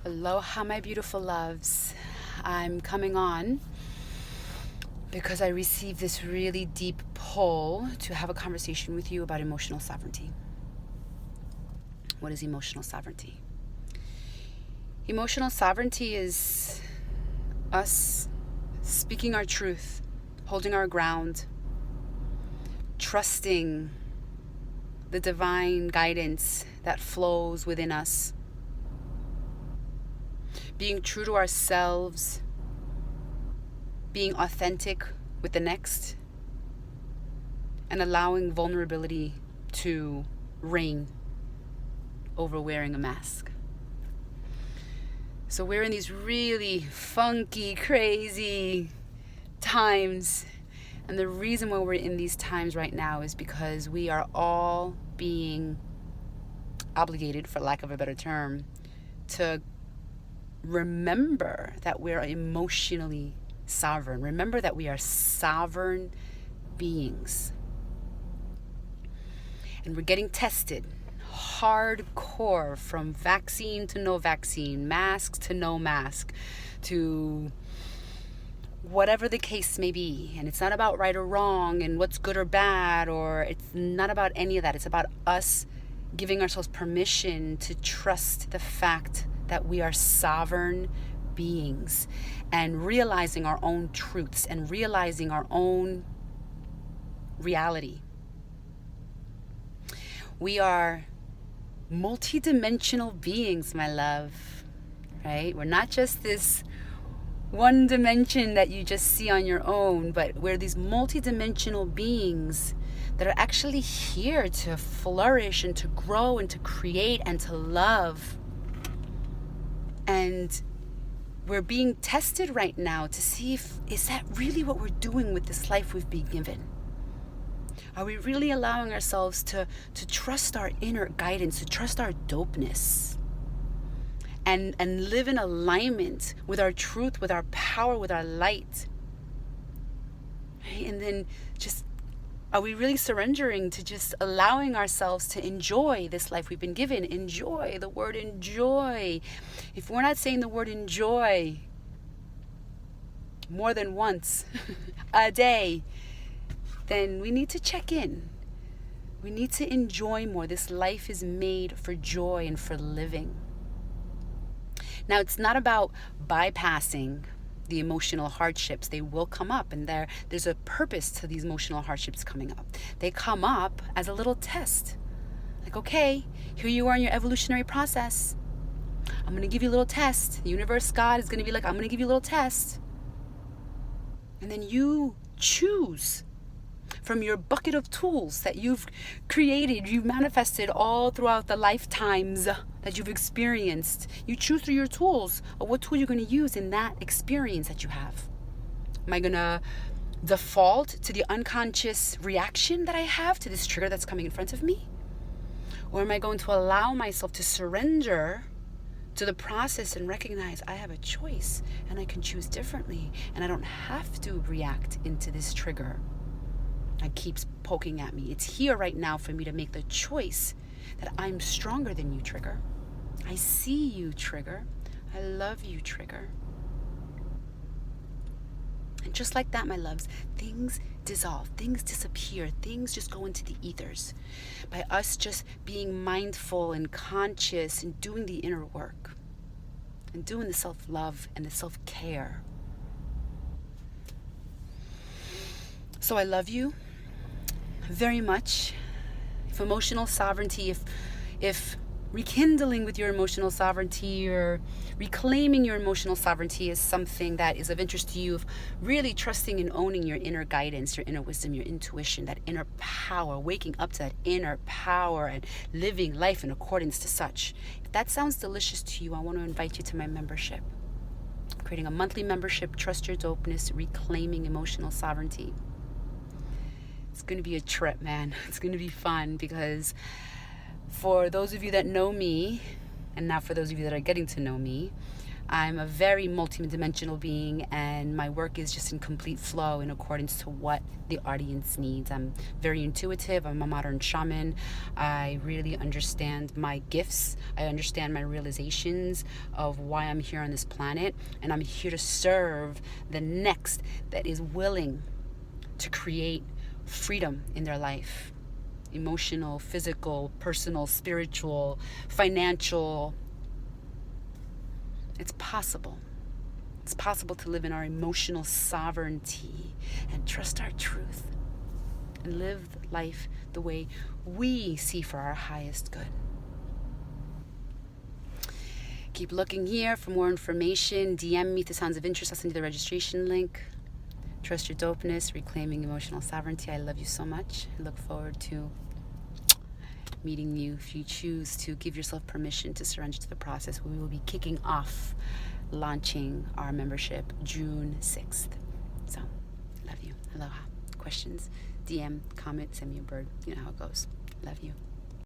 Aloha, my beautiful loves. I'm coming on because I received this really deep pull to have a conversation with you about emotional sovereignty. What is emotional sovereignty? Emotional sovereignty is us speaking our truth, holding our ground, trusting the divine guidance that flows within us, being true to ourselves, being authentic with the next, and allowing vulnerability to reign over wearing a mask. So we're in these really funky, crazy times. And the reason why we're in these times right now is because we are all being obligated, for lack of a better term, to remember that we're emotionally sovereign. Remember that we are sovereign beings. And we're getting tested hardcore, from vaccine to no vaccine, mask to no mask, to whatever the case may be. And it's not about right or wrong and what's good or bad, or it's not about any of that. It's about us giving ourselves permission to trust the fact that we are sovereign beings, and realizing our own truths and realizing our own reality. We are multidimensional beings, my love, right? We're not just this one dimension that you just see on your own, but we're these multidimensional beings that are actually here to flourish and to grow and to create and to love. And we're being tested right now to see is that really what we're doing with this life we've been given? Are we really allowing ourselves to trust our inner guidance, to trust our dopeness, and live in alignment with our truth, with our power, with our light? Right? And then just, are we really surrendering to just allowing ourselves to enjoy this life we've been given? Enjoy, the word enjoy. If we're not saying the word enjoy more than once a day, then we need to check in. We need to enjoy more. This life is made for joy and for living. Now, it's not about bypassing the emotional hardships. They will come up, and there's a purpose to these emotional hardships coming up. They come up as a little test. Like, okay, here you are in your evolutionary process. I'm going to give you a little test. The universe, God, is going to be like, I'm going to give you a little test. And then you choose from your bucket of tools that you've created, you've manifested all throughout the lifetimes that you've experienced. You choose through your tools of what tool you're going to use in that experience that you have. Am I going to default to the unconscious reaction that I have to this trigger that's coming in front of me? Or am I going to allow myself to surrender to the process and recognize I have a choice and I can choose differently, and I don't have to react into this trigger that keeps poking at me? It's here right now for me to make the choice that I'm stronger than you, trigger. I see you, trigger. I love you, trigger. And just like that, my loves, things dissolve, things disappear, things just go into the ethers by us just being mindful and conscious and doing the inner work and doing the self-love and the self-care. So I love you very much. If emotional sovereignty, if rekindling with your emotional sovereignty or reclaiming your emotional sovereignty is something that is of interest to you, of really trusting and owning your inner guidance, your inner wisdom, your intuition, that inner power, waking up to that inner power and living life in accordance to such. If that sounds delicious to you, I want to invite you to my membership. I'm creating a monthly membership, Trust Your Dopeness, Reclaiming Emotional Sovereignty. It's going to be a trip, man. It's going to be fun, because for those of you that know me, and now for those of you that are getting to know me, I'm a very multidimensional being, and my work is just in complete flow in accordance to what the audience needs. I'm very intuitive. I'm a modern shaman. I really understand my gifts. I understand my realizations of why I'm here on this planet, and I'm here to serve the next that is willing to create freedom in their life. Emotional, physical, personal, spiritual, financial. It's possible. It's possible to live in our emotional sovereignty and trust our truth and live life the way we see for our highest good. Keep looking here for more information. DM me if this sounds of interest. I'll send you the registration link. Trust your dopeness, reclaiming emotional sovereignty. I love you so much. I look forward to meeting you if you choose to give yourself permission to surrender to the process. We will be kicking off launching our membership June 6th. So, love you. Aloha. Questions? DM, comment, send me a bird. You know how it goes. Love you.